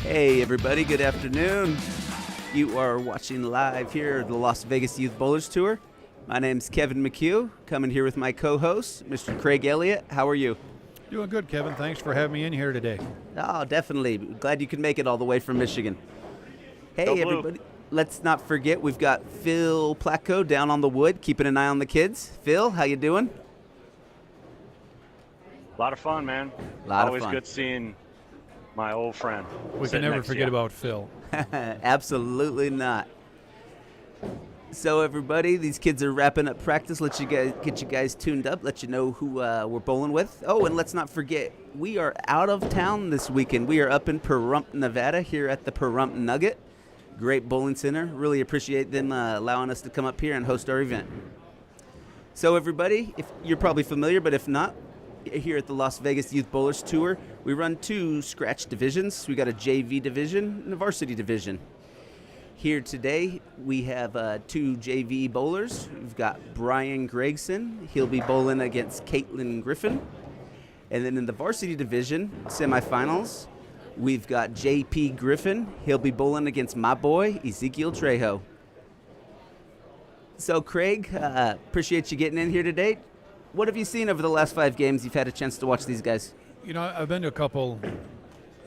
Hey everybody, good afternoon. You are watching live here at the Las Vegas Youth Bowlers Tour. My name's Kevin McHugh, coming here with my co-host, Mr. Craig Elliott. How are you? Doing good, Kevin. Thanks for having me in here today. Oh, definitely. Glad you could make it all the way from Michigan. Hey everybody, let's not forget we've got Phil Placco down on the wood, keeping an eye on the kids. Phil, how you doing? A lot of fun, man. Always good seeing my old friend. We can never forget about Phil. Absolutely not. So everybody, these kids are wrapping up practice. Let you guys get you guys tuned up. Let you know who we're bowling with. Oh, and let's not forget we are out of town this weekend. We are up in Pahrump, Nevada, here at the Pahrump Nugget. Great bowling center. Really appreciate them allowing us to come up here and host our event. So everybody, if you're probably familiar, but if not, here at the Las Vegas Youth Bowlers Tour, we run two scratch divisions. We got a JV division and a varsity division. Here today, we have two JV bowlers. We've got Brian Gregson. He'll be bowling against Caitlin Griffin. And then in the varsity division, semifinals, we've got JP Griffin. He'll be bowling against my boy, Ezekiel Trejo. So, Craig, appreciate you getting in here today. What have you seen over the last 5 games you've had a chance to watch these guys? You know, I've been to a couple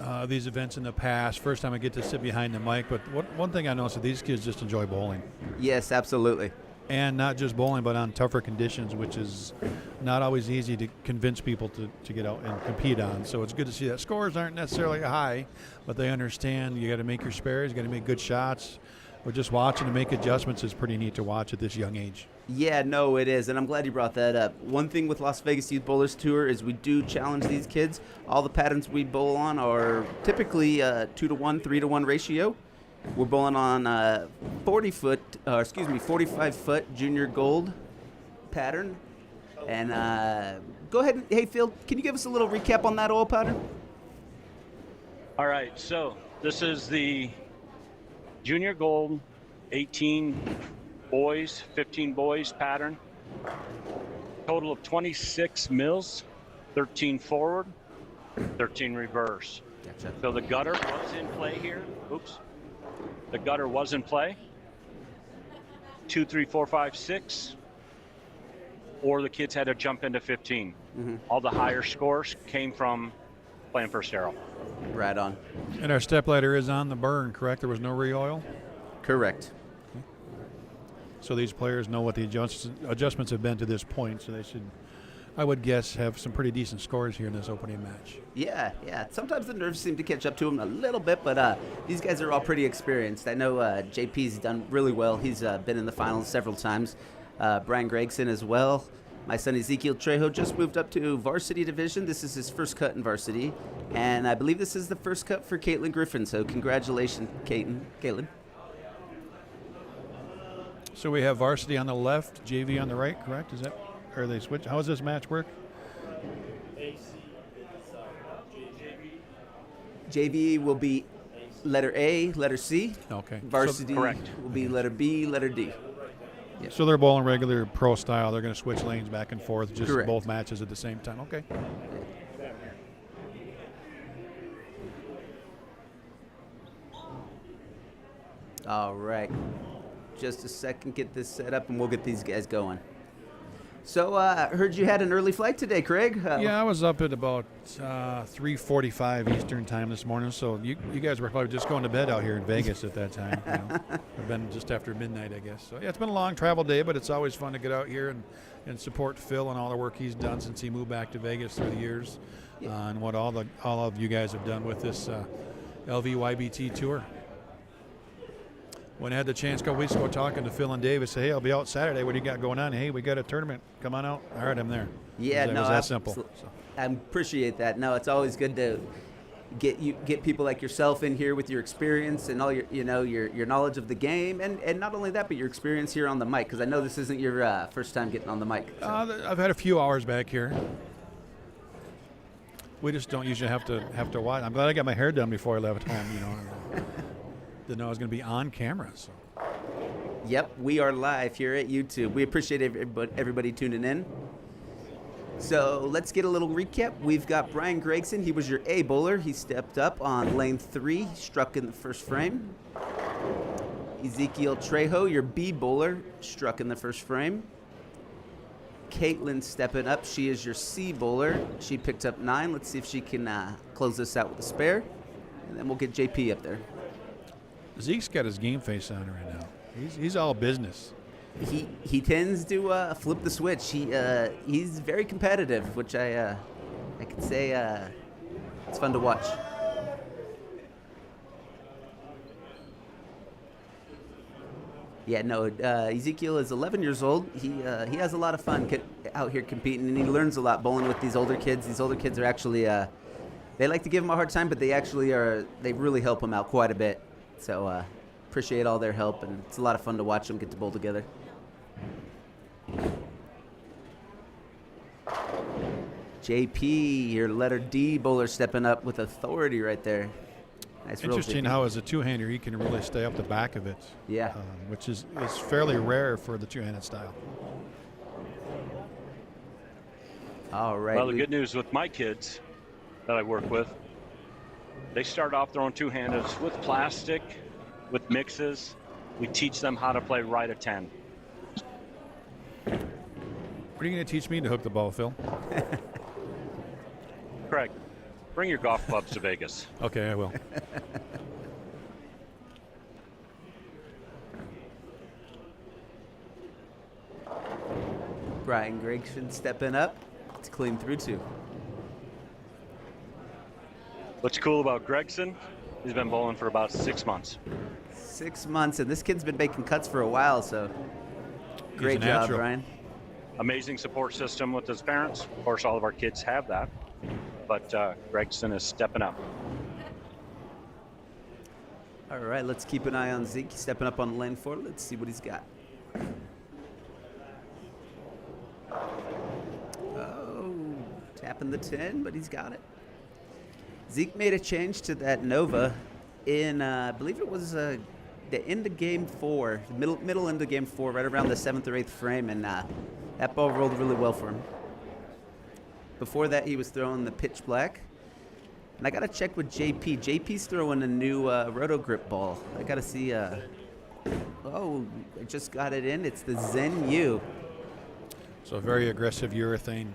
of these events in the past. First time I get to sit behind the mic, but one thing I noticed is these kids just enjoy bowling. Yes, absolutely. And not just bowling, but on tougher conditions, which is not always easy to convince people to get out and compete on. So it's good to see that. Scores aren't necessarily high, but they understand you got to make your spares, you got to make good shots. We're just watching to make adjustments is pretty neat to watch at this young age. Yeah, no, it is, and I'm glad you brought that up. One thing with Las Vegas Youth Bowlers Tour is we do challenge these kids. All the patterns we bowl on are typically 2-to-1, 3-to-1 ratio. We're bowling on 45-foot junior gold pattern. And go ahead, hey Phil, can you give us a little recap on that oil pattern? All right, so this is the junior gold 18 boys, 15 boys pattern. Total of 26 mils, 13 forward, 13 reverse. Gotcha. So the gutter was in play here. Oops. The gutter was in play. 2, 3, 4, 5, 6. Or the kids had to jump into 15. Mm-hmm. All the higher scores came from playing first arrow. Right on. And our step ladder is on the burn, correct? There was no re-oil? Correct. Okay. So these players know what the adjustments have been to this point, so they should, I would guess, have some pretty decent scores here in this opening match. Yeah. Sometimes the nerves seem to catch up to them a little bit, but these guys are all pretty experienced. I know JP's done really well. He's been in the finals several times. Brian Gregson as well. My son Ezekiel Trejo just moved up to varsity division. This is his first cut in varsity, and I believe this is the first cut for Caitlin Griffin, so congratulations, Caitlin. So we have varsity on the left, JV on the right, correct? Is that, or are they switch? How does this match work? JV will be letter A, letter C. Okay. Varsity will be letter B, letter D. Yeah. So they're bowling regular pro style. They're going to switch lanes back and forth, just Correct. Both matches at the same time. Okay. All right. Just a second, get this set up, and we'll get these guys going. So I heard you had an early flight today, Craig. Yeah, I was up at about 3:45 Eastern time this morning, so you guys were probably just going to bed out here in Vegas at that time. You know? It's been just after midnight, I guess. So yeah, it's been a long travel day, but it's always fun to get out here and support Phil and all the work he's done since he moved back to Vegas through the years, and what all of you guys have done with this LVYBT tour. When I had the chance a couple weeks ago talking to Phil and Dave, I said, hey, I'll be out Saturday. What do you got going on? Hey, we got a tournament. Come on out. All right, I'm there. Yeah, it was that simple. So. I appreciate that. No, it's always good to get people like yourself in here with your experience and all your knowledge of the game, and not only that, but your experience here on the mic, because I know this isn't your first time getting on the mic. So. I've had a few hours back here. We just don't usually have to watch. I'm glad I got my hair done before I left home. Didn't know I was going to be on camera. So. Yep, we are live here at YouTube. We appreciate everybody tuning in. So let's get a little recap. We've got Brian Gregson. He was your A bowler. He stepped up on lane 3, struck in the first frame. Ezekiel Trejo, your B bowler, struck in the first frame. Caitlin stepping up. She is your C bowler. She picked up 9. Let's see if she can close this out with a spare. And then we'll get JP up there. Zeke's got his game face on right now. He's all business. He tends to flip the switch. He's very competitive, which I could say it's fun to watch. Yeah, no, Ezekiel is 11 years old. He has a lot of fun out here competing, and he learns a lot bowling with these older kids. These older kids are actually, they like to give him a hard time, but they really help him out quite a bit. So appreciate all their help, and it's a lot of fun to watch them get to bowl together. JP, your letter D bowler, stepping up with authority right there. Nice roll, Interesting JP. how as a two-hander he can really stay up the back of it. Yeah. Which is fairly rare for the two-handed style. All right. Well, the good news with my kids that I work with, they start off throwing two-handeds with plastic, with mixes. We teach them how to play right at 10. What are you going to teach me to hook the ball, Phil? Craig, bring your golf clubs to Vegas. Okay, I will. Brian Gregson stepping up to clean through 2. What's cool about Gregson, he's been bowling for about 6 months. 6 months, and this kid's been making cuts for a while, so great a job, natural. Brian. Amazing support system with his parents. Of course, all of our kids have that. But Gregson is stepping up. All right, let's keep an eye on Zeke stepping up on lane 4. Let's see what he's got. Oh, tapping the 10, but he's got it. Zeke made a change to that Nova in, I believe it was the end of game 4, middle end of game 4, right around the 7th or 8th frame, and that ball rolled really well for him. Before that, he was throwing the pitch black. And I got to check with JP. JP's throwing a new roto grip ball. I got to see. Oh, I just got it in. It's the Zen U. So very aggressive urethane.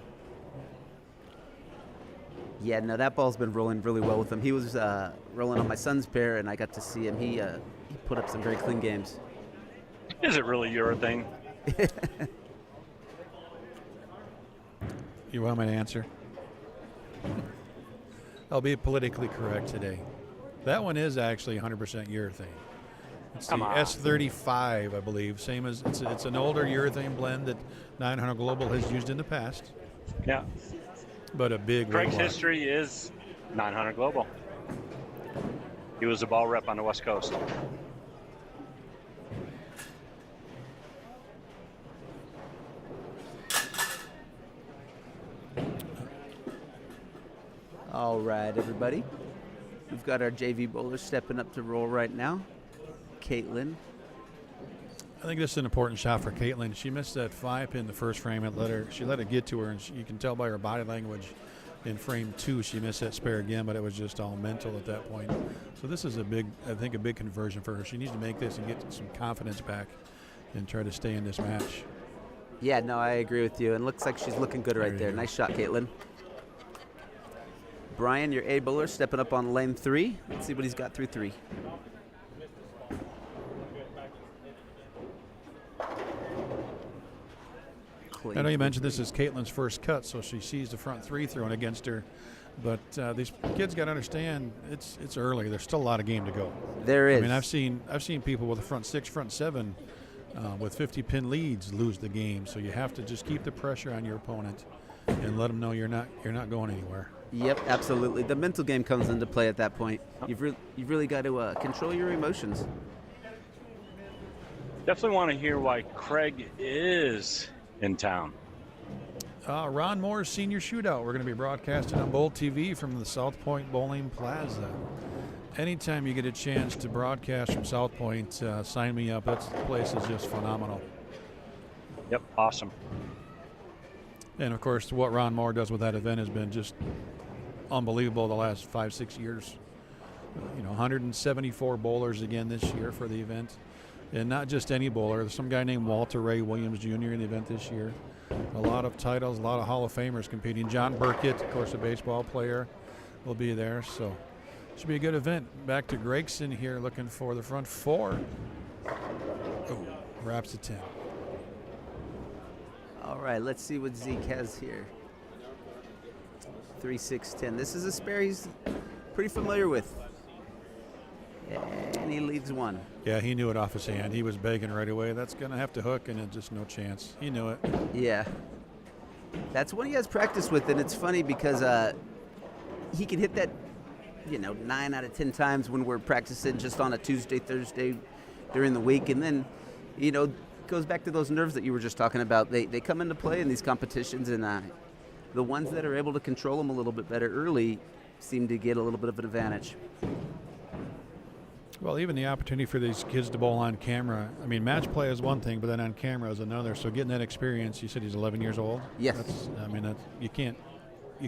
Yeah, no, that ball's been rolling really well with him. He was rolling on my son's pair, and I got to see him. He put up some very clean games. Is it really urethane? You want me to answer? I'll be politically correct today. That one is actually 100% urethane. It's Come the on. S35, I believe. Same as it's an older urethane blend that 900 Global has used in the past, Yeah. but a big Craig's weight loss. history is 900 Global. He was a ball rep on the West Coast. All right, everybody. We've got our JV bowler stepping up to roll right now. Caitlin. I think this is an important shot for Caitlin. She missed that 5-pin the first frame. She let it get to her, and you can tell by her body language in frame 2 she missed that spare again, but it was just all mental at that point. So this is a big conversion for her. She needs to make this and get some confidence back and try to stay in this match. Yeah, no, I agree with you. And looks like she's looking good right There there. you go. Nice shot, Caitlin. Brian, your A bowler, stepping up on lane 3. Let's see what he's got through 3. I know you mentioned this is Caitlin's first cut, so she sees the front 3 thrown against her. But these kids got to understand it's early. There's still a lot of game to go. There is. I mean, I've seen people with a front 6, front 7 with 50-pin leads lose the game. So you have to just keep the pressure on your opponent and let them know you're not going anywhere. Yep, absolutely. The mental game comes into play at that point. You've really got to control your emotions. Definitely want to hear why Craig is in town. Ron Moore's Senior Shootout. We're going to be broadcasting on Bowl TV from the South Point Bowling Plaza. Anytime you get a chance to broadcast from South Point, sign me up. That place is just phenomenal. Yep, awesome. And of course, what Ron Moore does with that event has been just unbelievable the last 5-6 years. 174 bowlers again this year for the event. And not just any bowler. There's some guy named Walter Ray Williams Jr. in the event this year. A lot of titles, a lot of Hall of Famers competing. John Burkett, of course, a baseball player, will be there. So should be a good event. Back to Gregson here looking for the front four. Oh, wraps to 10. All right, let's see what Zeke has here. 3-6-10. This is a spare he's pretty familiar with. And he leaves one. Yeah, he knew it off his hand. He was begging right away. That's going to have to hook, and it just no chance. He knew it. Yeah. That's one he has practice with, and it's funny because he can hit that, 9 out of 10 times when we're practicing just on a Tuesday, Thursday during the week. And then, it goes back to those nerves that you were just talking about. They come into play in these competitions, and the ones that are able to control them a little bit better early seem to get a little bit of an advantage. Well, even the opportunity for these kids to bowl on camera. I mean, match play is one thing, but then on camera is another. So getting that experience, you said he's 11 years old? Yes. You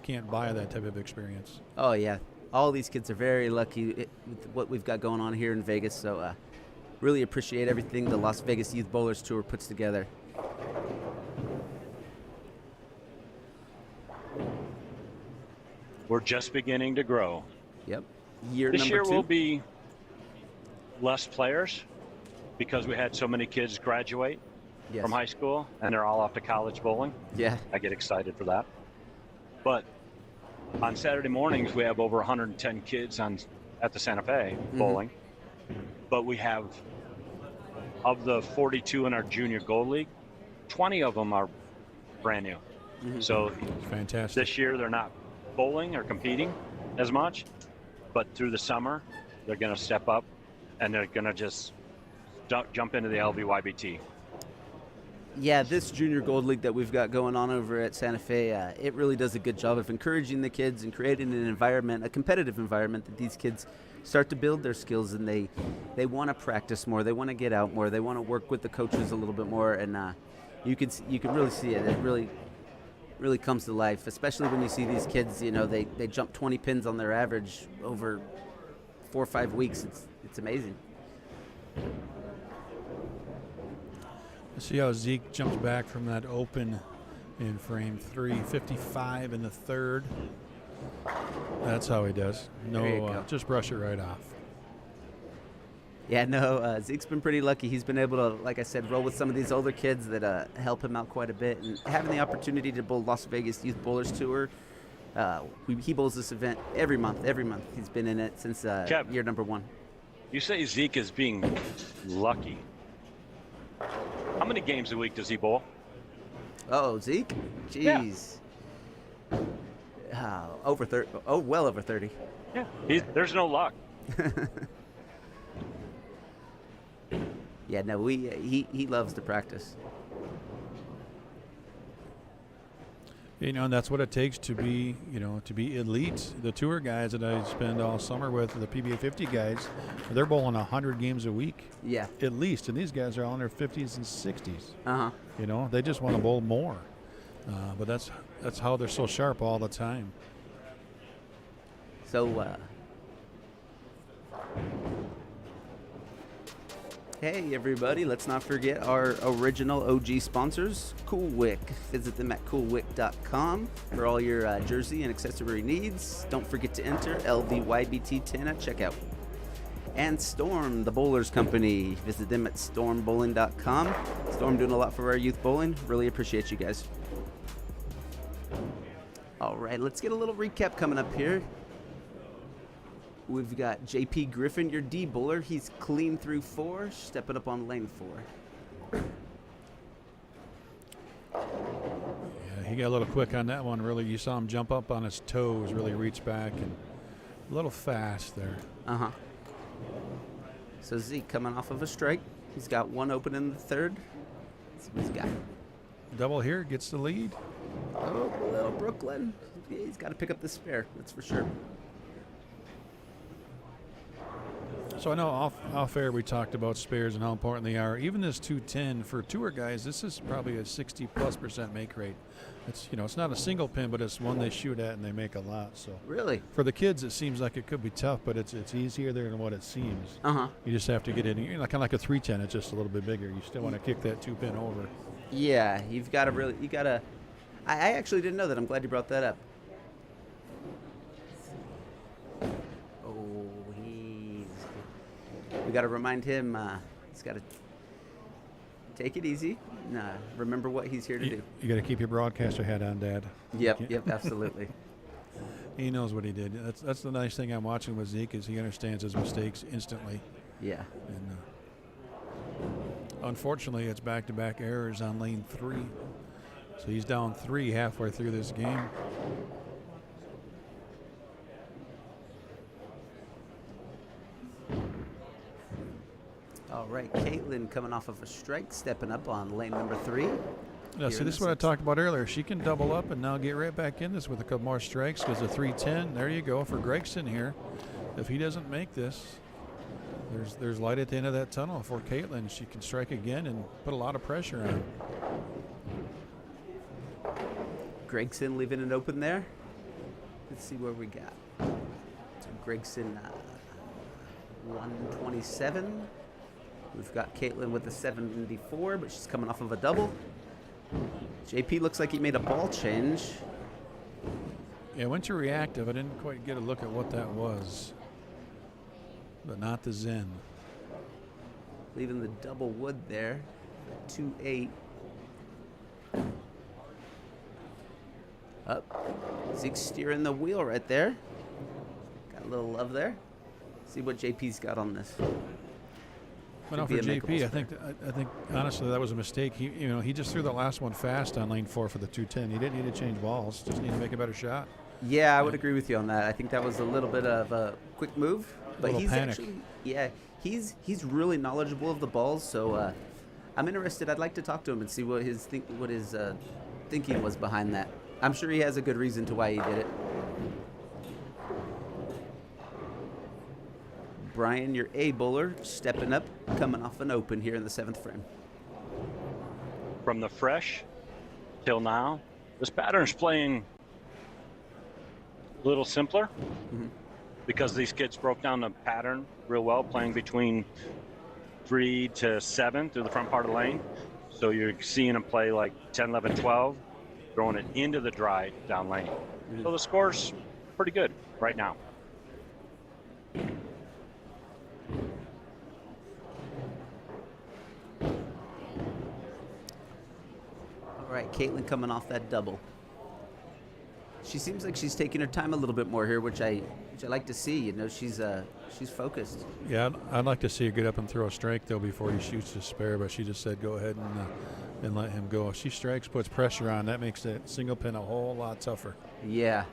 can't buy that type of experience. Oh, yeah. All these kids are very lucky with what we've got going on here in Vegas. So really appreciate everything the Las Vegas Youth Bowlers Tour puts together. We're just beginning to grow. Yep. This Year year number 2. will be less players because we had so many kids graduate Yes. from high school and they're all off to college bowling. Yeah. I get excited for that. But on Saturday mornings, we have over 110 kids at the Santa Fe bowling. But we have, of the 42 in our junior gold league, 20 of them are brand new. So It's fantastic. this year they're not bowling or competing as much, but through the summer they're going to step up and they're going to just jump into the LVYBT. Yeah, this junior gold league that we've got going on over at Santa Fe, it really does a good job of encouraging the kids and creating an environment, a competitive environment that these kids start to build their skills, and they want to practice more, they want to get out more, they want to work with the coaches a little bit more, and you can really see it. It really comes to life, especially when you see these kids. They jump 20 pins on their average over 4 or 5 weeks. It's amazing. See how Zeke jumps back from that open in frame 3, 55 in the third. That's how he does. There you go. Just brush it right off. Yeah, no, Zeke's been pretty lucky. He's been able to, like I said, roll with some of these older kids that help him out quite a bit. And having the opportunity to bowl Las Vegas Youth Bowlers Tour, he bowls this event every month. He's been in it since year number 1. You say Zeke is being lucky. How many games a week does he bowl? Oh, Zeke? Jeez. Over 30. Oh, well over 30. Yeah. There's no luck. Yeah, no, he loves to practice. And that's what it takes to be elite. The tour guys that I spend all summer with, the PBA 50 guys, they're bowling 100 games a week. Yeah. At least. And these guys are all in their 50s and 60s. Uh-huh. They just want to bowl more. But that's how they're so sharp all the time. So, hey everybody, let's not forget our original OG sponsors, Cool Wick. Visit them at coolwick.com for all your jersey and accessory needs. Don't forget to enter LVYBT10 at checkout. And Storm, the bowlers company. Visit them at stormbowling.com. Storm doing a lot for our youth bowling. Really appreciate you guys. All right, let's get a little recap coming up here. We've got JP Griffin, your D bowler. He's clean through 4, stepping up on lane 4. Yeah, he got a little quick on that one. Really, you saw him jump up on his toes, really reach back, and a little fast there. Uh-huh. So Zeke coming off of a strike. He's got 1 open in the third. Let's see what he's got. Double here, gets the lead. Oh, little Brooklyn. Yeah, he's got to pick up the spare, that's for sure. So I know off air we talked about spares and how important they are. Even this 210 for tour guys, this is probably a 60+% make rate. It's it's not a single pin, but it's one they shoot at and they make a lot. So Really? for the kids, it seems like it could be tough, but it's easier there than what it seems. You just have to get in. Kind of like a 310, it's just a little bit bigger. You still want to kick that 2-pin over. Yeah, you've got to I actually didn't know that. I'm glad you brought that up. Oh, we got to remind him he's got to take it easy. Remember what he's here to do. You got to keep your broadcaster hat on, Dad. Yep, absolutely. He knows what he did. That's the nice thing I'm watching with Zeke is he understands his mistakes instantly. Yeah. And unfortunately, it's back-to-back errors on lane 3. So he's down 3 halfway through this game. All right, Caitlin coming off of a strike, stepping up on lane number 3. Yeah, see, this is what I talked about earlier. She can double up and now get right back in this with a couple more strikes because the 310, there you go for Gregson here. If he doesn't make this, there's light at the end of that tunnel for Caitlin. She can strike again and put a lot of pressure on. Gregson leaving it open there. Let's see where we got. So Gregson 127. We've got Caitlin with a 74, but she's coming off of a double. JP looks like he made a ball change. Yeah, went to reactive. I didn't quite get a look at what that was, but not the Zen. Leaving the double wood there. 2-8. Up. Zeke's steering the wheel right there. Got a little love there. See what JP's got on this. But for JP, I think honestly that was a mistake. He just threw the last one fast on lane 4 for the 210. He didn't need to change balls. Just need to make a better shot. Yeah, I would agree with you on that. I think that was a little bit of a quick move, but he's panic. he's really knowledgeable of the balls. So I'm interested. I'd like to talk to him and see what his thinking was behind that. I'm sure he has a good reason to why he did it. Brian, your A bowler, stepping up, coming off an open here in the 7th frame. From the fresh till now, this pattern's playing a little simpler because these kids broke down the pattern real well, playing between 3 to 7 through the front part of the lane. So you're seeing them play like 10, 11, 12, throwing it into the dry down lane. So the score's pretty good right now. All right, Caitlin coming off that double. She seems like she's taking her time a little bit more here, which I like to see. She's focused. Yeah, I'd like to see her get up and throw a strike though before he shoots the spare, but she just said go ahead and let him go. If she strikes, puts pressure on, that makes that single pin a whole lot tougher. Yeah.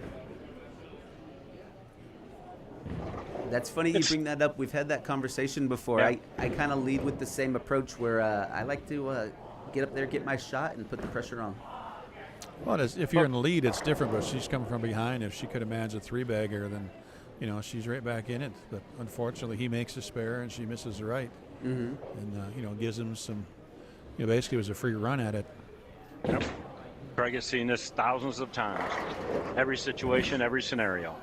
That's funny you bring that up. We've had that conversation before. Yeah. I kind of lead with the same approach where I like to get up there, get my shot, and put the pressure on. Well, if you're in the lead, it's different, but she's coming from behind. If she could have managed a 3-bagger, then, she's right back in it. But unfortunately, he makes a spare and she misses the right. And, gives him some, basically it was a free run at it. Yep. Craig has seen this thousands of times. Every situation, every scenario.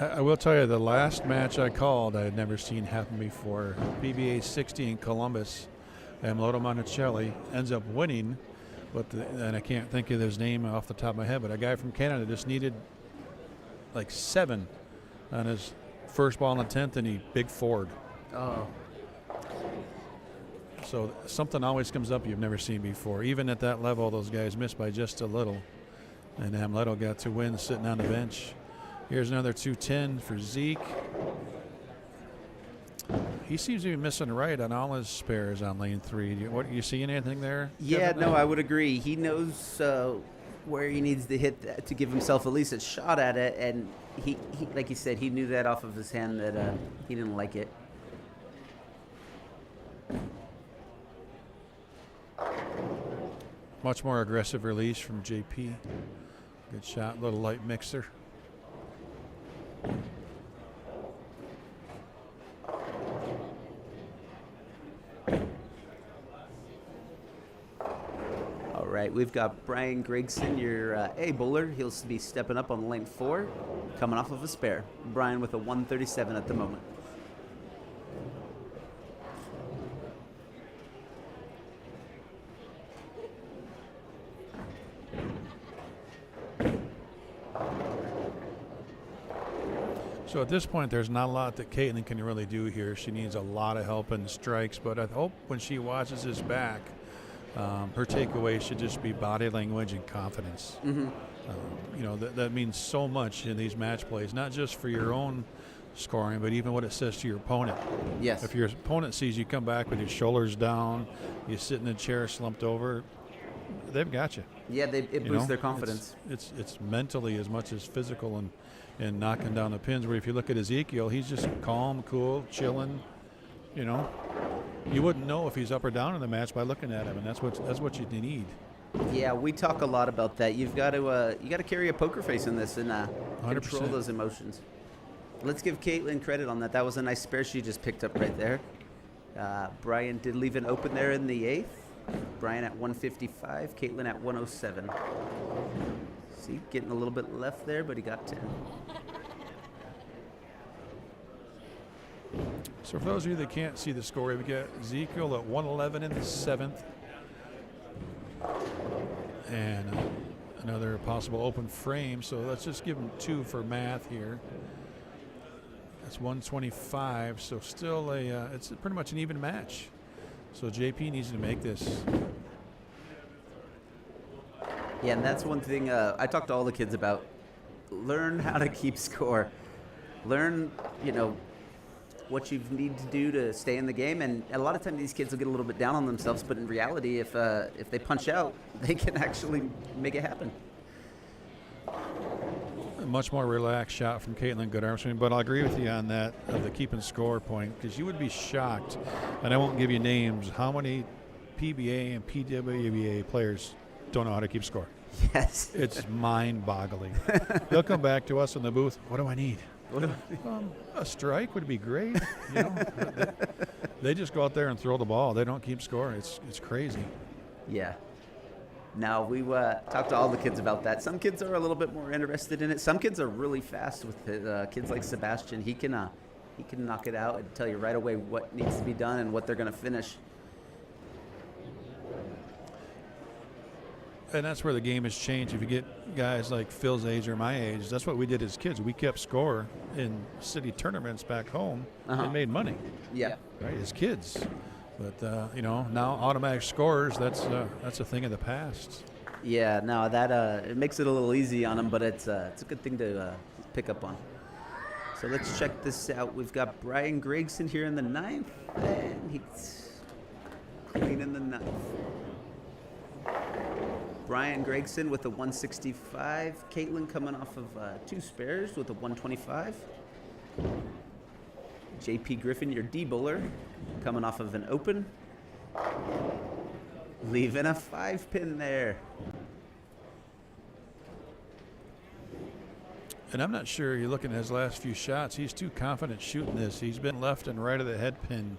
I will tell you, the last match I called, I had never seen happen before. PBA 60 in Columbus, and Loto Monticelli ends up winning, and I can't think of his name off the top of my head, but a guy from Canada just needed like 7 on his first ball in the 10th, and he big forward. Oh. So something always comes up you've never seen before. Even at that level, those guys missed by just a little, and Hamletto got 2 wins sitting on the bench. Here's another 210 for Zeke. He seems to be missing right on all his spares on lane 3. You seeing anything there? Yeah, no, I would agree. He knows where he needs to hit that to give himself at least a shot at it, and he like he said, he knew that off of his hand that he didn't like it. Much more aggressive release from JP. Good shot, little light mixer. right, we've got Brian Gregson, your A bowler. He'll be stepping up on lane 4, coming off of a spare. Brian with a 137 at the moment. So at this point, there's not a lot that Caitlin can really do here. She needs a lot of help in the strikes, but I hope when she watches his back, her takeaway should just be body language and confidence. You know, that means so much in these match plays, not just for your own scoring, but even what it says to your opponent. Yes. If your opponent sees you come back with your shoulders down, you sit in a chair slumped over, they've got you. Yeah, it boosts their confidence. It's mentally as much as physical and knocking down the pins. Where if you look at Ezekiel, he's just calm, cool, chilling. You know, you wouldn't know if he's up or down in the match by looking at him, and that's what you need. Yeah, we talk a lot about that. You've got to carry a poker face in this and 100%. control those emotions. Let's give Caitlin credit on that. That was a nice spare she just picked up right there. Brian did leave an open there in the 8th. Brian at 155, Caitlin at 107. See, getting a little bit left there, but he got 10. So for those of you that can't see the score, we got Ezekiel at 111 in the 7th. And another possible open frame. So let's just give him 2 for math here. That's 125. So still it's pretty much an even match. So JP needs to make this. Yeah, and that's one thing I talk to all the kids about. Learn how to keep score. Learn, what you need to do to stay in the game. And a lot of times these kids will get a little bit down on themselves, but in reality, if they punch out, they can actually make it happen. A much more relaxed shot from Caitlin, good arm swing. But I'll agree with you on that, of the keeping score point, because you would be shocked, and I won't give you names, how many PBA and PWBA players don't know how to keep score. Yes. It's mind-boggling. They'll come back to us in the booth, what do I need? A strike would be great. They just go out there and throw the ball. They don't keep score. It's crazy. Yeah. Now, we talked to all the kids about that. Some kids are a little bit more interested in it. Some kids are really fast with it. Kids like Sebastian. He can knock it out and tell you right away what needs to be done and what they're going to finish. And that's where the game has changed. If you get guys like Phil's age or my age, that's what we did as kids. We kept score in city tournaments back home and made money. Yeah. Right, as kids. But, now automatic scores, that's a thing of the past. Yeah, no, that it makes it a little easy on them, but it's a good thing to pick up on. So let's check this out. We've got Brian Gregson here in the 9th, and he's clean in the 9th. Brian Gregson with a 165. Caitlin coming off of 2 spares with a 125. JP Griffin, your D bowler, coming off of an open. Leaving a 5-pin there. And I'm not sure, you're looking at his last few shots, he's too confident shooting this. He's been left and right of the head pin.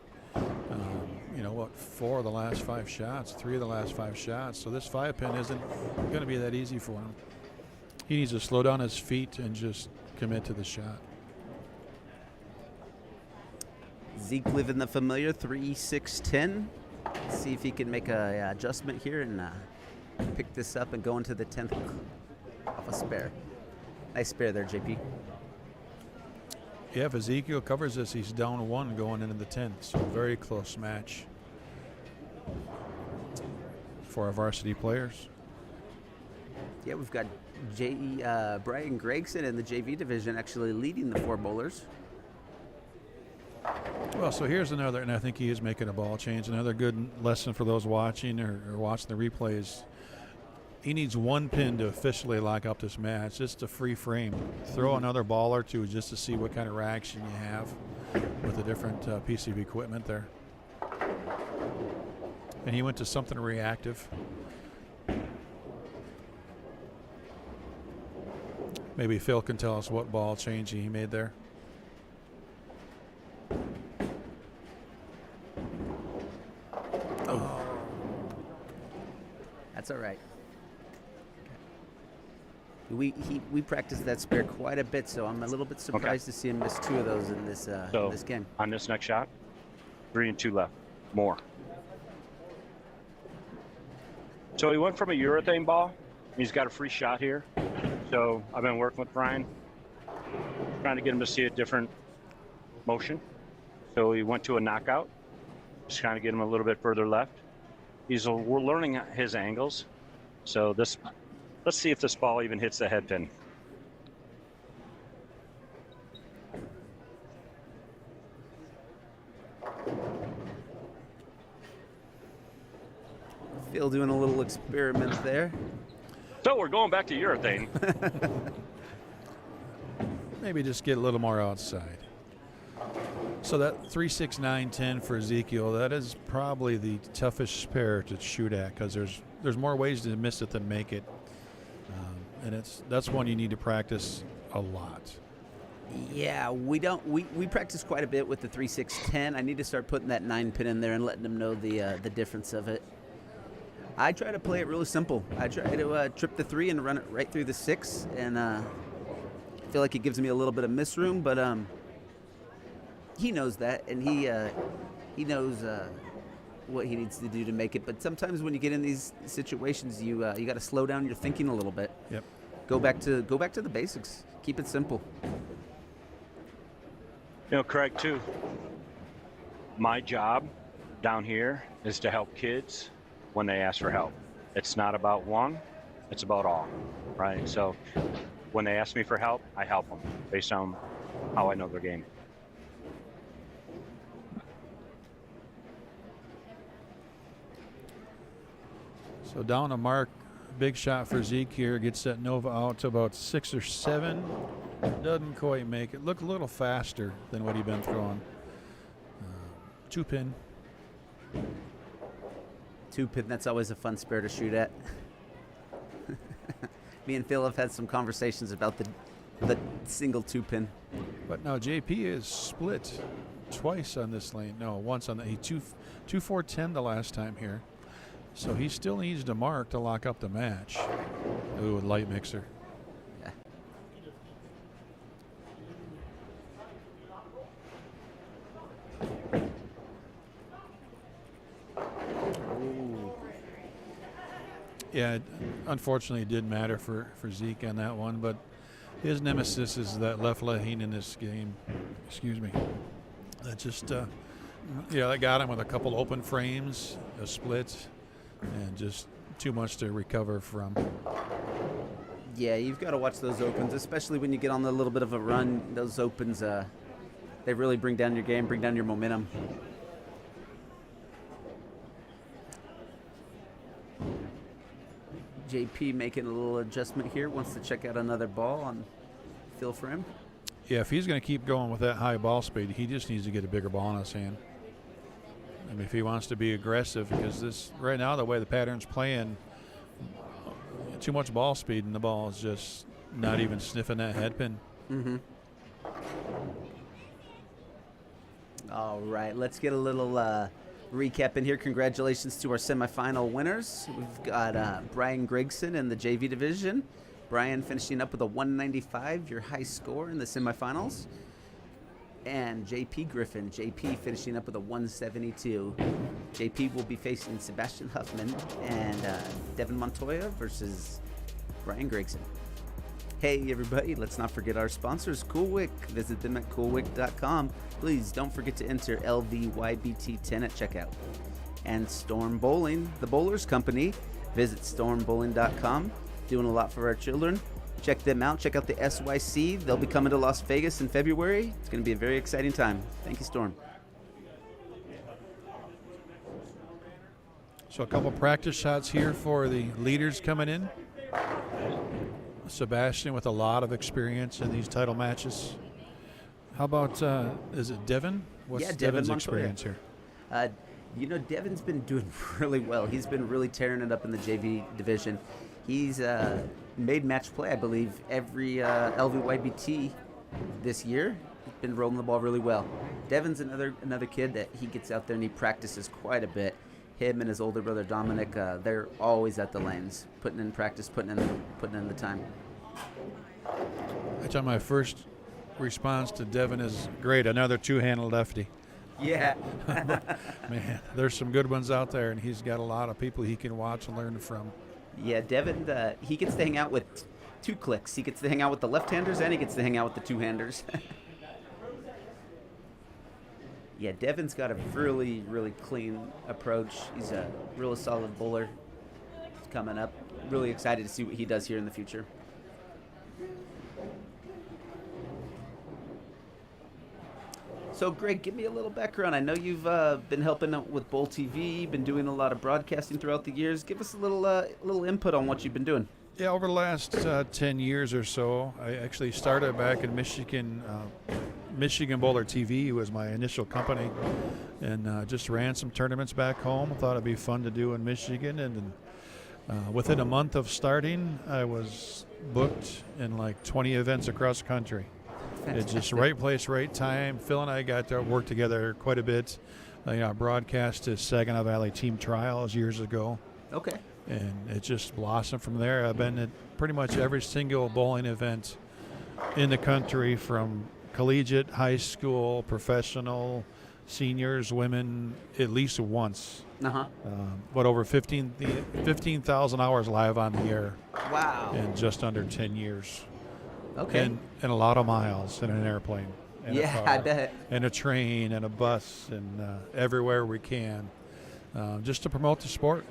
4 of the last 5 shots, 3 of the last 5 shots. So this 5-pin isn't going to be that easy for him. He needs to slow down his feet and just commit to the shot. Zeke living the familiar 3-6-10. See if he can make a adjustment here and pick this up and go into the 10th off a spare. Nice spare there, JP. Yeah, if Ezekiel covers this, he's down 1 going into the 10th. So very close match for our varsity players. Yeah, we've got Brian Gregson in the JV division actually leading the 4 bowlers. Well, so here's another, and I think he is making a ball change. Another good lesson for those watching or watching the replays. He needs 1 pin to officially lock up this match. Just a free frame. Throw another ball or 2 just to see what kind of reaction you have with the different piece of equipment there. And he went to something reactive. Maybe Phil can tell us what ball change he made there. That's all right. We practiced that spare quite a bit, so I'm a little bit surprised to see him miss 2 of those in this game. On this next shot, 3 and 2 left. More. So he went from a urethane ball. He's got a free shot here. So I've been working with Brian, trying to get him to see a different motion. So he went to a knockout. Just trying to get him a little bit further left. We're learning his angles. So let's see if this ball even hits the head pin. Phil doing a little experiment there. So we're going back to urethane. Maybe just get a little more outside. So that 3.6910 for Ezekiel, that is probably the toughest spare to shoot at because there's more ways to miss it than make it, and that's one you need to practice a lot. Yeah, we practice quite a bit with the 3.610. I need to start putting that 9 pin in there and letting them know the difference of it. I try to play it really simple. I try to trip the 3 and run it right through the 6, and I feel like it gives me a little bit of miss room, but he knows that, and he knows what he needs to do to make it. But sometimes when you get in these situations, you got to slow down your thinking a little bit. Yep. Go back to the basics. Keep it simple. You know, Craig, too, my job down here is to help kids when they ask for help. It's not about one, it's about all, right? So when they ask me for help, I help them based on how I know their game. So down to Mark, big shot for Zeke here, gets that Nova out to about 6 or 7. Doesn't quite make it. Look a little faster than what he'd been throwing. 2 pin. 2 pin, that's always a fun spare to shoot at. Me and Phil have had some conversations about the single 2 pin. But now JP is split twice on this lane. No, once on the he 2-4-10 the last time here. So he still needs to mark to lock up the match. Ooh, light mixer. Yeah. Yeah, unfortunately it did matter for Zeke on that one, but his nemesis is that left lane in this game. Excuse me. That just, that got him with a couple open frames, a split, and just too much to recover from. Yeah, you've got to watch those opens, especially when you get on a little bit of a run. Those opens, they really bring down your game, bring down your momentum. JP making a little adjustment here, wants to check out another ball on Phil for him. Yeah, if he's going to keep going with that high ball speed, he just needs to get a bigger ball in his hand. I mean, if he wants to be aggressive, because this right now the way the pattern's playing, too much ball speed and the ball is just not even sniffing that head pin. Mm-hmm. All right, let's get a little recap in here. Congratulations to our semifinal winners. We've got Brian Gregson in the JV division. Brian finishing up with a 195, your high score in the semifinals. And JP Griffin, JP finishing up with a 172. JP will be facing Sebastian Huffman and Devin Montoya versus Brian Gregson. Hey everybody, let's not forget our sponsors, Coolwick. Visit them at coolwick.com. Please don't forget to enter LVYBT10 at checkout. And Storm Bowling, the Bowlers Company. Visit stormbowling.com. Doing a lot for our children. Check them out. Check out the SYC. They'll be coming to Las Vegas in February. It's going to be a very exciting time. Thank you, Storm. So a couple practice shots here for the leaders coming in. Sebastian with a lot of experience in these title matches. How about, is it Devin? What's Devin's experience here? Devin's been doing really well. He's been really tearing it up in the JV division. He's made match play, I believe, every LVYBT this year. He's been rolling the ball really well. Devin's another kid that he gets out there and he practices quite a bit. Him and his older brother Dominic, they're always at the lanes, putting in practice, putting in the time. I tell my first response to Devin is great. Another two-handed lefty. Yeah. Man, there's some good ones out there, and he's got a lot of people he can watch and learn from. Yeah, Devin, he gets to hang out with two clicks. He gets to hang out with the left-handers, and he gets to hang out with the two-handers. Yeah, Devin's got a really, really clean approach. He's a really solid bowler. He's coming up. Really excited to see what he does here in the future. So, Greg, give me a little background. I know you've been helping out with Bowl TV, been doing a lot of broadcasting throughout the years. Give us a little input on what you've been doing. Yeah, over the last 10 years or so, I actually started back in Michigan. Michigan Bowler TV was my initial company, and just ran some tournaments back home. Thought it'd be fun to do in Michigan, and within a month of starting, I was booked in like 20 events across the country. It's just right place, right time. Phil and I got to work together quite a bit. I broadcast to Saginaw Valley Team Trials years ago. Okay. And it just blossomed from there. I've been at pretty much every single bowling event in the country, from collegiate, high school, professional, seniors, women, at least once. Uh-huh. But over 15,000 hours live on the air. Wow. In just under 10 years. Okay. And a lot of miles in an airplane. And Yeah, a car, I bet. And a train and a bus and everywhere we can, just to promote the sport.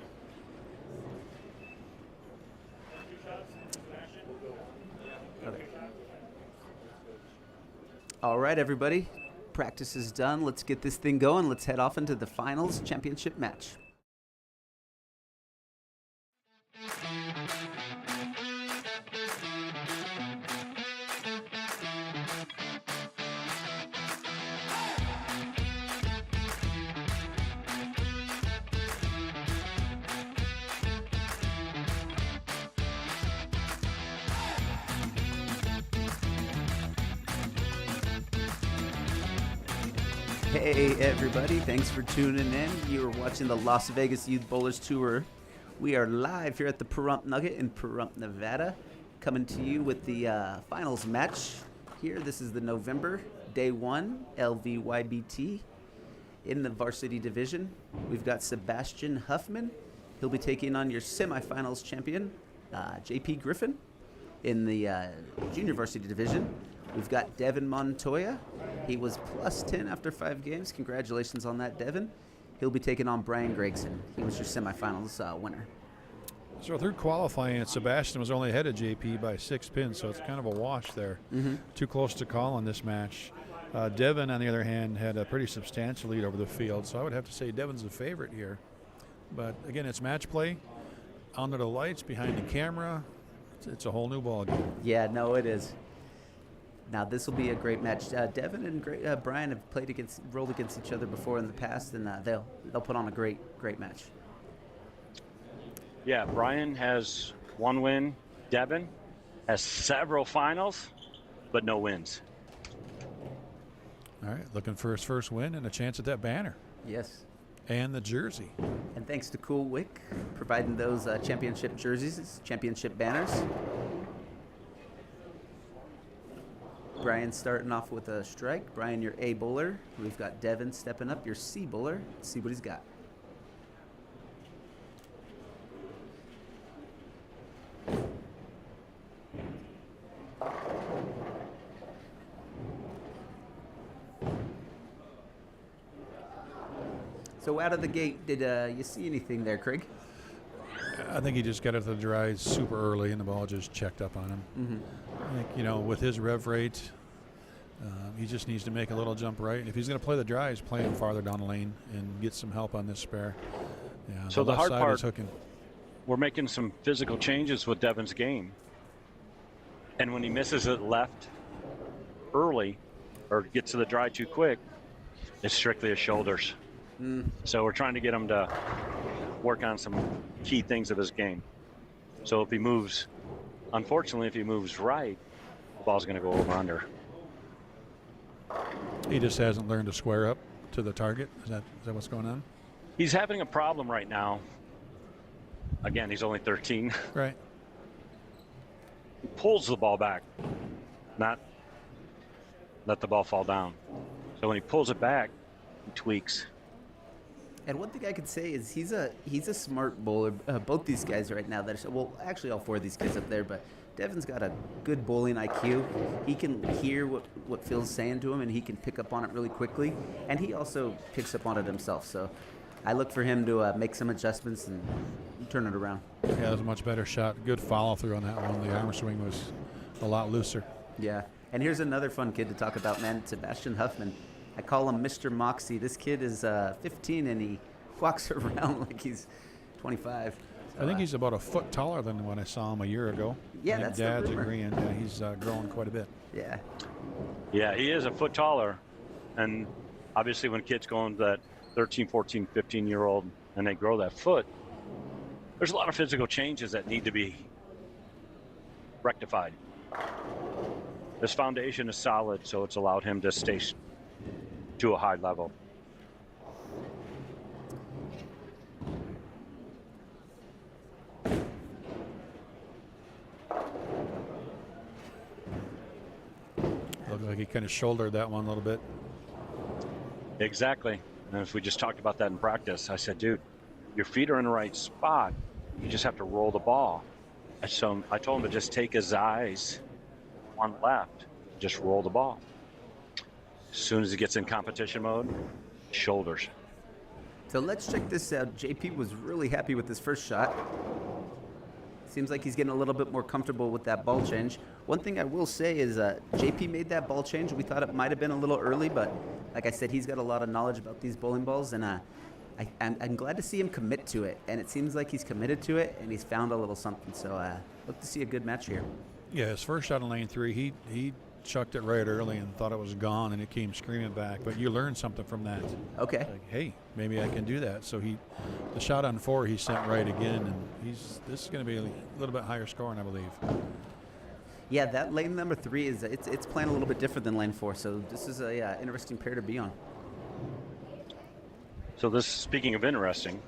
Okay. All right, everybody. Practice is done. Let's get this thing going. Let's head off into the finals championship match. Hey everybody, thanks for tuning in. You are watching the Las Vegas Youth Bowlers Tour. We are live here at the Pahrump Nugget in Pahrump, Nevada, coming to you with the finals match here. This is the November Day 1 LVYBT in the Varsity Division. We've got Sebastian Huffman. He'll be taking on your semifinals champion, JP Griffin, in the Junior Varsity Division. We've got Devin Montoya. He was plus 10 after 5 games. Congratulations on that, Devin. He'll be taking on Brian Gregson. He was your semifinals winner. So through qualifying, Sebastian was only ahead of JP by 6 pins, so it's kind of a wash there. Mm-hmm. Too close to call on this match. Devin, on the other hand, had a pretty substantial lead over the field, so I would have to say Devin's the favorite here. But again, it's match play. Under the lights, behind the camera, it's a whole new ballgame. Yeah, no, it is. Now this will be a great match. Devin and Brian have rolled against each other before in the past, and they'll put on a great match. Yeah, Brian has 1 win. Devin has several finals, but no wins. All right, looking for his first win and a chance at that banner. Yes. And the jersey. And thanks to Cool Wick providing those championship jerseys, championship banners. Brian starting off with a strike. Brian, your A bowler. We've got Devin stepping up, your C bowler. Let's see what he's got. So out of the gate, did you see anything there, Craig? I think he just got it to the dries super early, and the ball just checked up on him. Mm-hmm. I think, with his rev rate, he just needs to make a little jump right. If he's going to play the dries, play him farther down the lane and get some help on this spare. Yeah, So the left hard side part, is hooking. we're making some physical changes with Devin's game. And when he misses it left early or gets to the dry too quick, it's strictly his shoulders. So we're trying to get him to work on some key things of his game. So if he moves, unfortunately, if he moves right, the ball's going to go over under. He just hasn't learned to square up to the target. Is that what's going on? He's having a problem right now. Again, he's only 13. Right. He pulls the ball back, not let the ball fall down. So when he pulls it back, he tweaks. And one thing I could say is he's a smart bowler. Both these guys right now, well, actually all four of these guys up there, but Devin's got a good bowling IQ. He can hear what Phil's saying to him, and he can pick up on it really quickly. And he also picks up on it himself. So I look for him to make some adjustments and turn it around. Yeah, that was a much better shot. Good follow through on that one. The arm swing was a lot looser. Yeah. And here's another fun kid to talk about, man. Sebastian Huffman. I call him Mr. Moxie. This kid is 15, and he walks around like he's 25. So, I think he's about a foot taller than when I saw him a year ago. Yeah, I think that's the Dad's rumor. agreeing. Yeah, he's grown quite a bit. Yeah. Yeah, he is a foot taller. And obviously when kids go into that 13, 14, 15-year-old and they grow that foot, there's a lot of physical changes that need to be rectified. This foundation is solid, so it's allowed him to stay to a high level. Looked like he kind of shouldered that one a little bit. Exactly. And if we just talked about that in practice, I said, dude, your feet are in the right spot. You just have to roll the ball. So I told him to just take his eyes on left, just roll the ball. As soon as he gets in competition mode, shoulders. So let's check this out. JP was really happy with his first shot. Seems like he's getting a little bit more comfortable with that ball change. One thing I will say is JP made that ball change. We thought it might have been a little early, but like I said, he's got a lot of knowledge about these bowling balls, and I'm glad to see him commit to it. And it seems like he's committed to it, and he's found a little something. So look to see a good match here. Yeah, his first shot in lane 3, he chucked it right early and thought it was gone, and it came screaming back. But you learned something from that. Okay. Like, hey, maybe I can do that. So the shot on 4, he sent right again, and this is going to be a little bit higher scoring, I believe. Yeah, that lane number 3 is it's playing a little bit different than lane 4. So this is a interesting pair to be on. So this, speaking of interesting,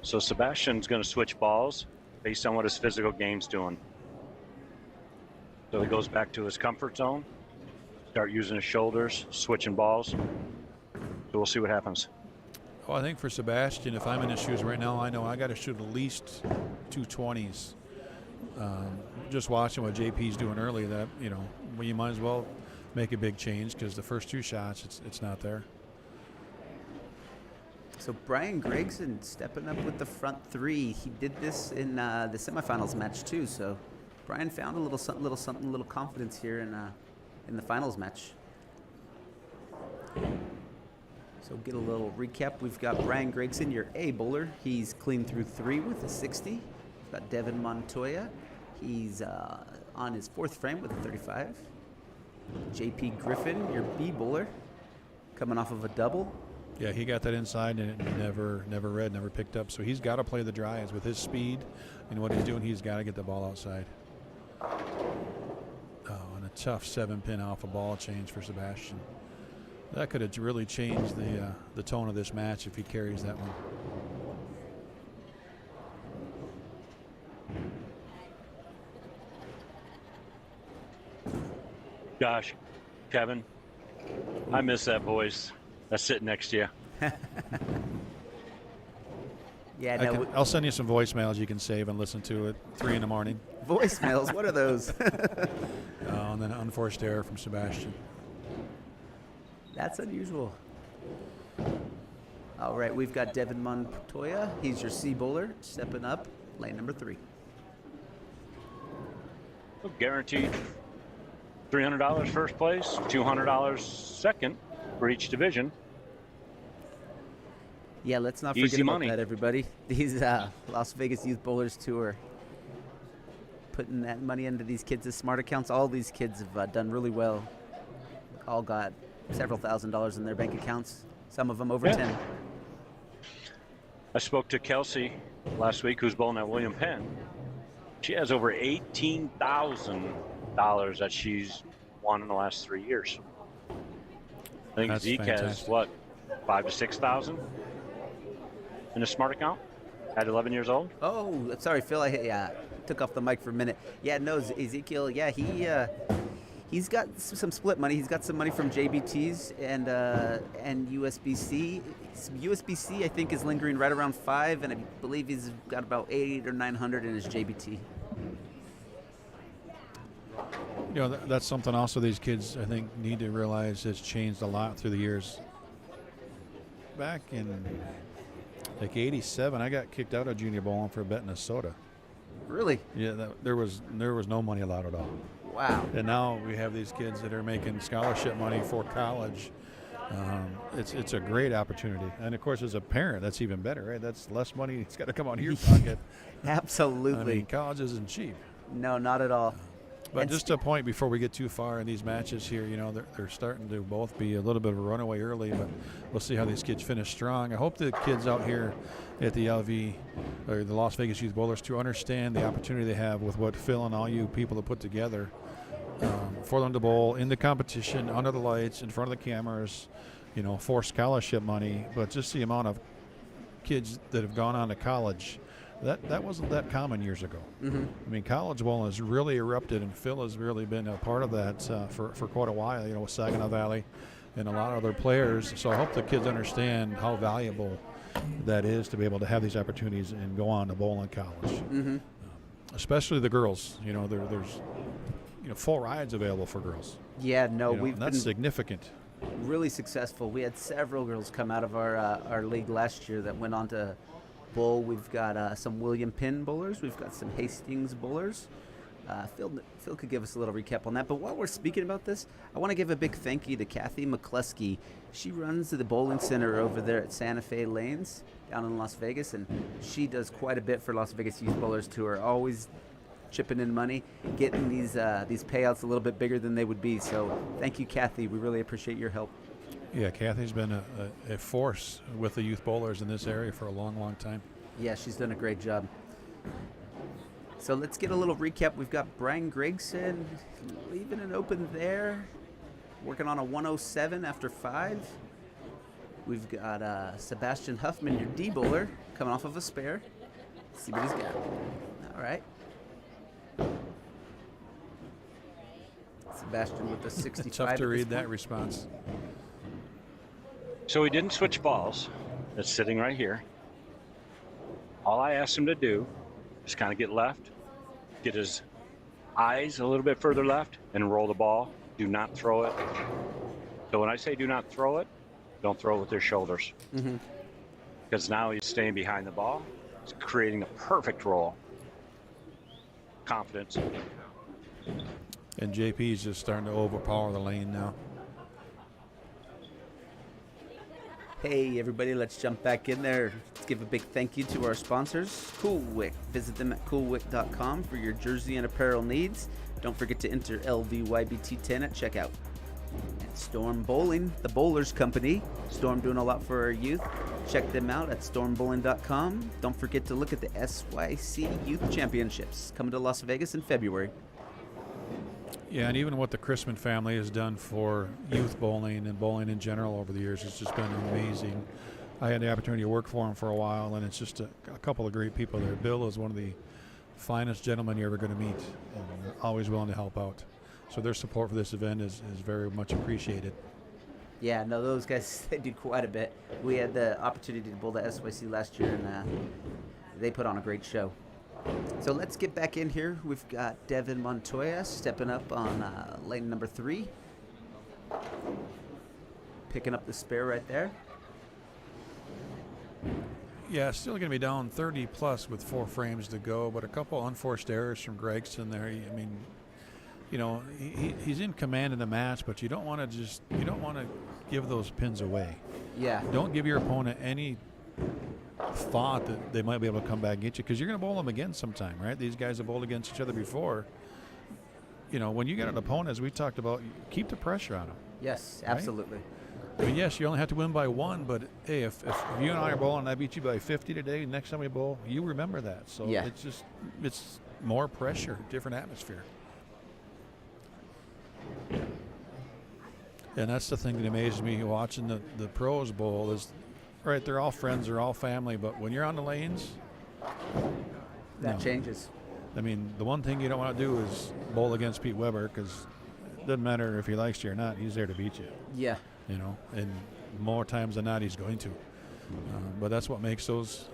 so Sebastian's going to switch balls based on what his physical game's doing. So he goes back to his comfort zone, start using his shoulders, switching balls. So we'll see what happens. Well, I think for Sebastian, if I'm in his shoes right now, I know I got to shoot at least 220s. Just watching what JP's doing early, that well, you might as well make a big change because the first 2 shots, it's not there. So Brian Gregson stepping up with the front 3. He did this in the semifinals match too. So Brian found a little something, a little confidence here in the finals match. So get a little recap. We've got Brian Gregson, your A bowler. He's clean through 3 with a 60. We've got Devin Montoya. He's on his 4th frame with a 35. JP Griffin, your B bowler, coming off of a double. Yeah, he got that inside and it never picked up. So he's got to play the drives with his speed and what he's doing. He's got to get the ball outside. Oh, and a tough 7-pin alpha ball change for Sebastian. That could have really changed the tone of this match if he carries that one. Gosh, Kevin, I miss that voice that's sitting next to you. Yeah, I'll send you some voicemails you can save and listen to at 3 in the morning. voicemails. What are those? And then unforced error from Sebastian. That's unusual. All right, we've got Devin Montoya. He's your C bowler, stepping up, lane number 3. Guaranteed $300 first place, $200 second for each division. Yeah, let's not Easy forget about money. that, everybody. These Las Vegas Youth Bowlers Tour, putting that money into these kids' smart accounts. All these kids have done really well. All got several $1,000s in their bank accounts. Some of them over 10. I spoke to Kelsey last week, who's bowling at William Penn. She has over $18,000 that she's won in the last 3 years. I think That's Zeke fantastic. has what, 5,000 to 6,000. in a smart account at 11 years old? Oh, sorry, Phil. I took off the mic for a minute. Yeah, no, Ezekiel. Yeah, he's got some split money. He's got some money from JBTs and USBC. USBC, I think, is lingering right around 5, and I believe he's got about 8 or 900 in his JBT. You know, that's something also these kids, I think, need to realize has changed a lot through the years. Back in like '87, I got kicked out of junior bowling for betting a soda. Really? Yeah, there was no money allowed at all. Wow. And now we have these kids that are making scholarship money for college. It's a great opportunity, and of course, as a parent, that's even better, right? That's less money. It's got to come out of your pocket. Absolutely. I mean, college isn't cheap. No, not at all. But just a point before we get too far in these matches here, you know, they're starting to both be a little bit of a runaway early, but we'll see how these kids finish strong. I hope the kids out here at the LV or the Las Vegas Youth Bowlers to understand the opportunity they have with what Phil and all you people have put together for them to bowl in the competition, under the lights, in front of the cameras, you know, for scholarship money. But just the amount of kids that have gone on to college, that wasn't that common years ago. Mm-hmm. I mean, college bowling has really erupted, and Phil has really been a part of that for quite a while, you know, with Saginaw Valley and a lot of other players. So I hope the kids understand how valuable that is to be able to have these opportunities and go on to bowl in college. Mm-hmm. Especially the girls. You know, there's full rides available for girls. Yeah, no, You know, we've and that's been significant. really successful. We had several girls come out of our league last year that went on to bowl. We've got some William Penn bowlers. We've got some Hastings bowlers. Phil could give us a little recap on that. But while we're speaking about this, I want to give a big thank you to Kathy McCluskey. She runs the bowling center over there at Santa Fe Lanes down in Las Vegas, and she does quite a bit for Las Vegas Youth Bowlers who are always chipping in money, getting these payouts a little bit bigger than they would be. So thank you, Kathy. We really appreciate your help. Yeah, Kathy's been a force with the youth bowlers in this area for a long, long time. Yeah, she's done a great job. So let's get a little recap. We've got Brian Gregson leaving it open there, working on a 107 after 5. We've got Sebastian Huffman, your D bowler, coming off of a spare. Let's see what he's got. All right. Sebastian with the 65. Tough to read that response. So he didn't switch balls. It's sitting right here. All I asked him to do is kind of get left, get his eyes a little bit further left, and roll the ball. Do not throw it. So when I say do not throw it, don't throw it with your shoulders. Mm-hmm. Because now he's staying behind the ball. He's creating a perfect roll. Confidence. And JP's just starting to overpower the lane now. Hey everybody, let's jump back in there. Let's give a big thank you to our sponsors, Cool Wick. Visit them at coolwick.com for your jersey and apparel needs. Don't forget to enter LVYBT10 at checkout. And Storm Bowling, the bowlers company. Storm doing a lot for our youth. Check them out at stormbowling.com. Don't forget to look at the SYC Youth Championships coming to Las Vegas in February. Yeah, and even what the Chrisman family has done for youth bowling and bowling in general over the years has just been amazing. I had the opportunity to work for them for a while, and it's just a couple of great people there. Bill is one of the finest gentlemen you're ever going to meet, and they're always willing to help out. So their support for this event is very much appreciated. Yeah, no, those guys, they do quite a bit. We had the opportunity to bowl the SYC last year, and they put on a great show. So let's get back in here. We've got Devin Montoya stepping up on lane number 3. Picking up the spare right there. Yeah, still going to be down 30 plus with 4 frames to go, but a couple unforced errors from Gregson there. I mean, you know, he's in command of the match, but you don't want to give those pins away. Yeah. Don't give your opponent any thought that they might be able to come back and get you, because you're going to bowl them again sometime, right? These guys have bowled against each other before. You know, when you get an opponent, as we talked about, keep the pressure on them. Yes, right? absolutely. I mean, yes, you only have to win by 1, but hey, if you and I are bowling and I beat you by 50 today, next time we bowl, you remember that. So yeah. it's more pressure, different atmosphere. And that's the thing that amazes me watching the pros bowl is right, they're all friends, they're all family, but when you're on the lanes, That no. changes. I mean, the one thing you don't want to do is bowl against Pete Weber, because it doesn't matter if he likes you or not, he's there to beat you. Yeah. You know, and more times than not, he's going to. But that's what makes those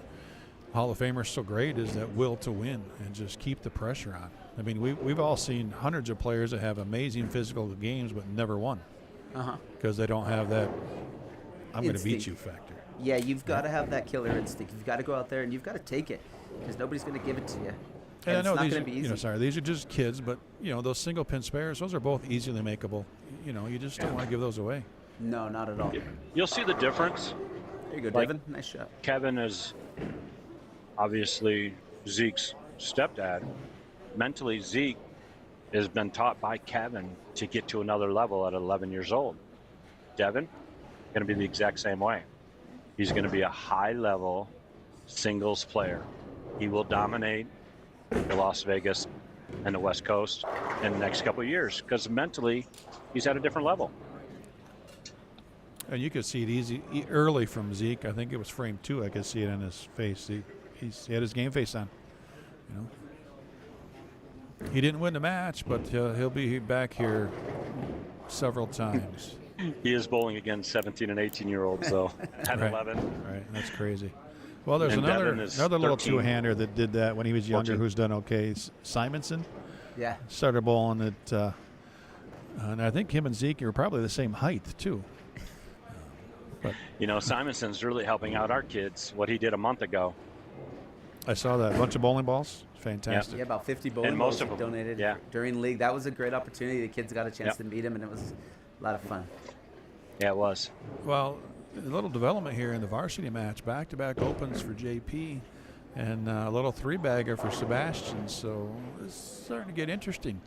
Hall of Famers so great, is that will to win and just keep the pressure on. I mean, we've all seen hundreds of players that have amazing physical games but never won because they don't have that I'm going to beat you factor. Yeah, you've got to have that killer instinct. You've got to go out there and you've got to take it, because nobody's going to give it to you. And I know it's not these going are, to be easy. these are just kids, but those single pin spares, those are both easily makeable. You just don't want to give those away. No, not at all. You'll see the difference. There you go, Like- Devin. Nice shot. Kevin is obviously Zeke's stepdad. Mentally, Zeke has been taught by Kevin to get to another level at 11 years old. Devin, going to be the exact same way. He's going to be a high-level singles player. He will dominate the Las Vegas and the West Coast in the next couple of years, because mentally, he's at a different level. And you could see it early from Zeke. I think it was frame 2. I could see it in his face. He had his game face on. He didn't win the match, but he'll be back here several times. He is bowling against 17 and 18-year-olds, though, at Right. 11. Right, that's crazy. Well, there's And another Devin is little 13. two-hander that did that when he was younger, 14. who's done okay. Simonson Yeah. started bowling at, and I think him and Zeke are probably the same height too. Simonson's really helping out our kids, what he did a month ago. I saw that bunch of bowling balls. Fantastic. Yeah, about 50 bowling And most balls of them, donated yeah. during league. That was a great opportunity. The kids got a chance Yep. to meet him, and it was a lot of fun. Yeah, it was. Well, a little development here in the varsity match. Back-to-back opens for JP, and a little three-bagger for Sebastian. So it's starting to get interesting.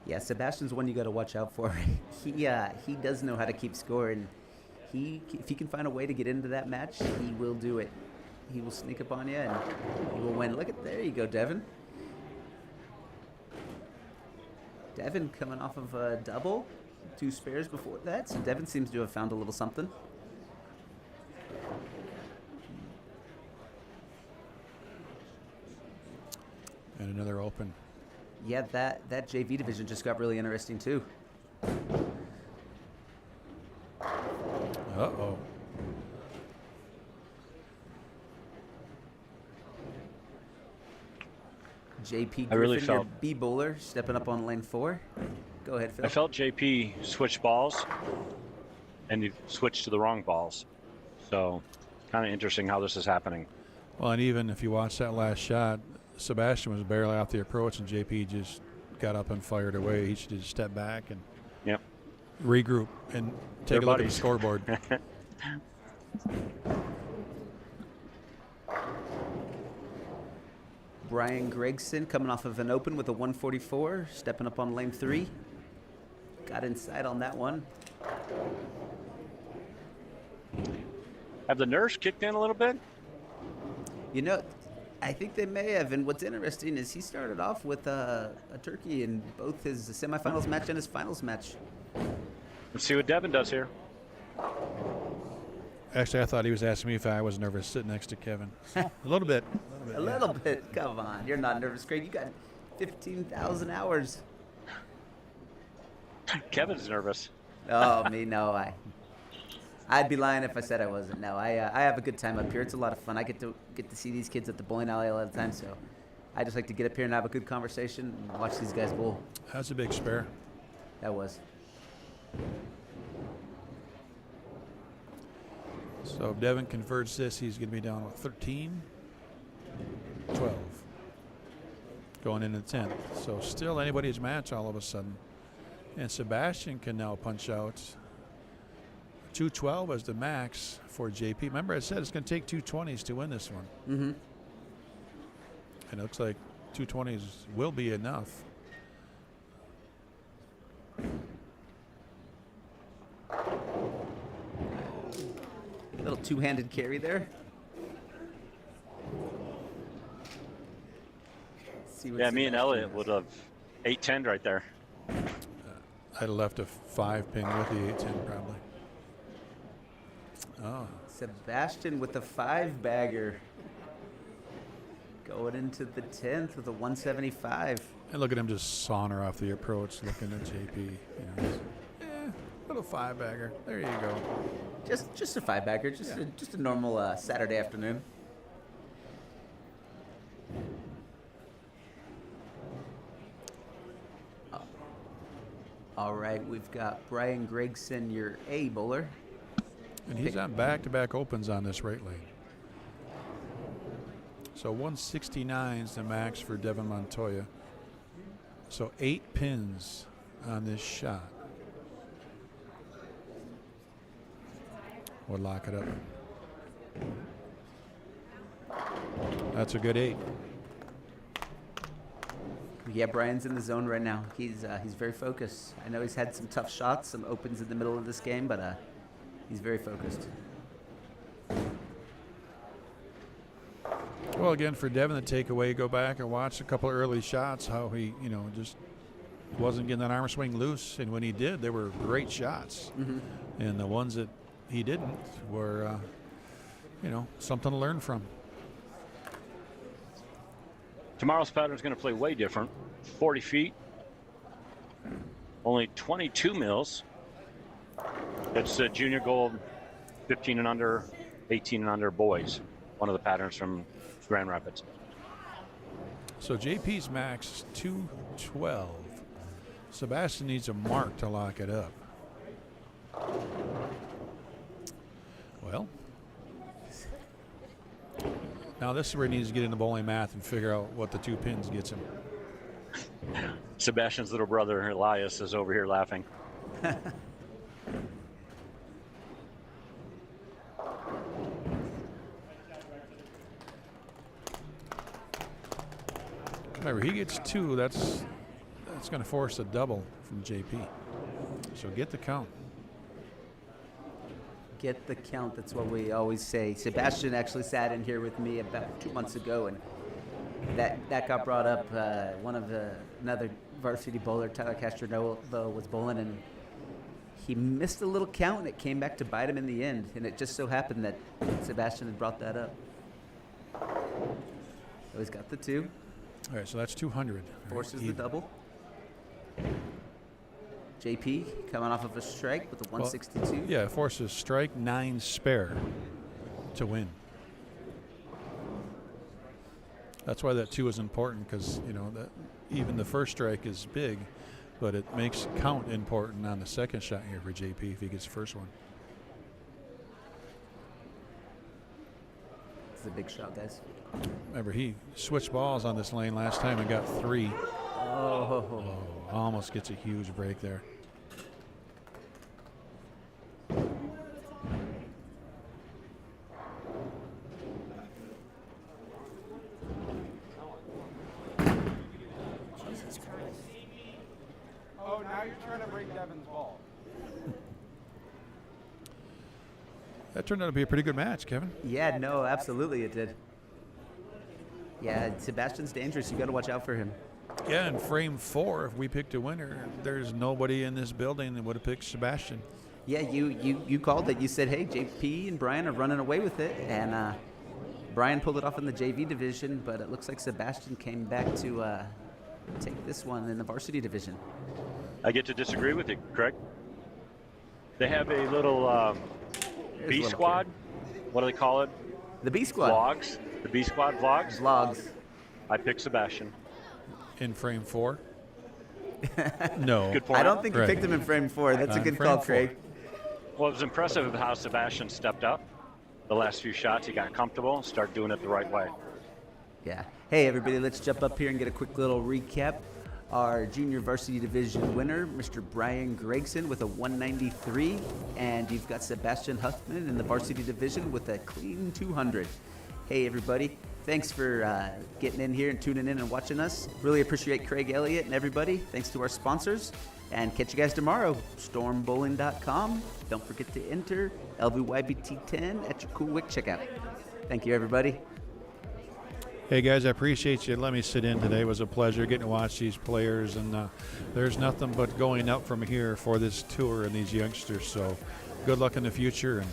Yeah, Sebastian's one you got to watch out for. He does know how to keep score, and if he can find a way to get into that match, he will do it. He will sneak up on you, and he will win. There you go, Devin. Devin coming off of a double, 2 spares before that, so Devin seems to have found a little something. And another open. Yeah, that JV division just got really interesting too. Uh-oh. JP Griffin, I really your felt- B bowler, stepping up on lane 4. Go ahead, Phil. I felt JP switch balls, and he switched to the wrong balls. So, kind of interesting how this is happening. Well, and even if you watch that last shot, Sebastian was barely off the approach, and JP just got up and fired away. He should just step back and Yep. regroup and take They're a look at the buddies. scoreboard. Brian Gregson coming off of an open with a 144, stepping up on lane 3. Got inside on that one. Have the nerves kicked in a little bit? I think they may have. And what's interesting is he started off with a turkey in both his semifinals match and his finals match. Let's see what Devin does here. Actually, I thought he was asking me if I was nervous sitting next to Kevin. A little bit. A little bit. Come on. You're not nervous, Craig. You got 15,000 hours. Kevin's nervous. Oh, me, no. I'd be lying if I said I wasn't. No, I have a good time up here. It's a lot of fun. I get to see these kids at the bowling alley a lot of the time, so I just like to get up here and have a good conversation and watch these guys bowl. That's a big spare. That was. So if Devin converts this, he's going to be down with 13, 12, going into 10th. So still anybody's match all of a sudden. And Sebastian can now punch out 212 as the max for JP. Remember I said it's going to take 220s to win this one. Mm-hmm. And it looks like 220s will be enough. Little two-handed carry there. See what Yeah, me and Sebastian Elliott does. would have 8-10 right there. I'd have left a 5 pin with the 810 probably. Oh, Sebastian with a 5-bagger. Going into the 10th with a 175. and look at him just saunter off the approach, looking at JP. You know, little 5-bagger. There you go. Just a 5-bagger, just a normal Saturday afternoon. All right, we've got Brian Gregson, your A bowler. And he's on back-to-back opens on this right lane. So 169 is the max for Devin Montoya. So 8 pins on this shot. We'll lock it up. That's a good 8. Yeah, Brian's in the zone right now. He's very focused. I know he's had some tough shots, some opens in the middle of this game, but he's very focused. Well, again, for Devin to take away, go back and watch a couple of early shots, how he, just wasn't getting that arm swing loose. And when he did, they were great shots. Mm-hmm. And the ones that he didn't were, something to learn from. Tomorrow's pattern is going to play way different. 40 feet, only 22 mils. It's a junior gold, 15 and under, 18 and under boys. One of the patterns from Grand Rapids. So JP's max is 212. Sebastian needs a mark to lock it up. Well, now this is where he needs to get into bowling math and figure out what the 2 pins gets him. Sebastian's little brother, Elias, is over here laughing. Remember, he gets 2. That's going to force a double from JP. So get the count. Get the count. That's what we always say. Sebastian actually sat in here with me about 2 months ago, and that got brought up. Another varsity bowler, Tyler Castronovo, was bowling, and he missed a little count, and it came back to bite him in the end. And it just so happened that Sebastian had brought that up. So he's got the 2. All right, so that's 200. Forces the double. JP coming off of a strike with a 162. Well, yeah, forces strike, 9 spare to win. That's why that 2 is important, because that even the first strike is big, but it makes count important on the second shot here for JP if he gets the first one. It's a big shot, guys. Remember, he switched balls on this lane last time and got 3. Oh. Almost gets a huge break there. Jesus Christ. Oh, now you're trying to break Devin's ball. That turned out to be a pretty good match, Kevin. Yeah, no, absolutely it did. Yeah, Sebastian's dangerous. You got to watch out for him. Yeah, in frame 4, if we picked a winner, there's nobody in this building that would have picked Sebastian. Yeah, you called it. You said, hey, JP and Brian are running away with it. And Brian pulled it off in the JV division, but it looks like Sebastian came back to take this one in the varsity division. I get to disagree with you, Craig. They have a little B squad. What do they call it? The B squad. Vlogs. The B squad vlogs. Vlogs. I picked Sebastian. In frame 4? No. Good point. I don't think you Right. picked him in frame 4. That's a good frame call, 4. Craig. Well, it was impressive how Sebastian stepped up. The last few shots, he got comfortable, started doing it the right way. Yeah. Hey, everybody, let's jump up here and get a quick little recap. Our junior varsity division winner, Mr. Brian Gregson, with a 193, and you've got Sebastian Huffman in the varsity division with a clean 200. Hey, everybody. Thanks for getting in here and tuning in and watching us. Really appreciate Craig Elliott and everybody. Thanks to our sponsors. And catch you guys tomorrow. Stormbowling.com. Don't forget to enter LVYBT10 at your Cool Wick checkout. Thank you, everybody. Hey, guys, I appreciate you. Let me sit in today. It was a pleasure getting to watch these players. And there's nothing but going up from here for this tour and these youngsters. So good luck in the future. And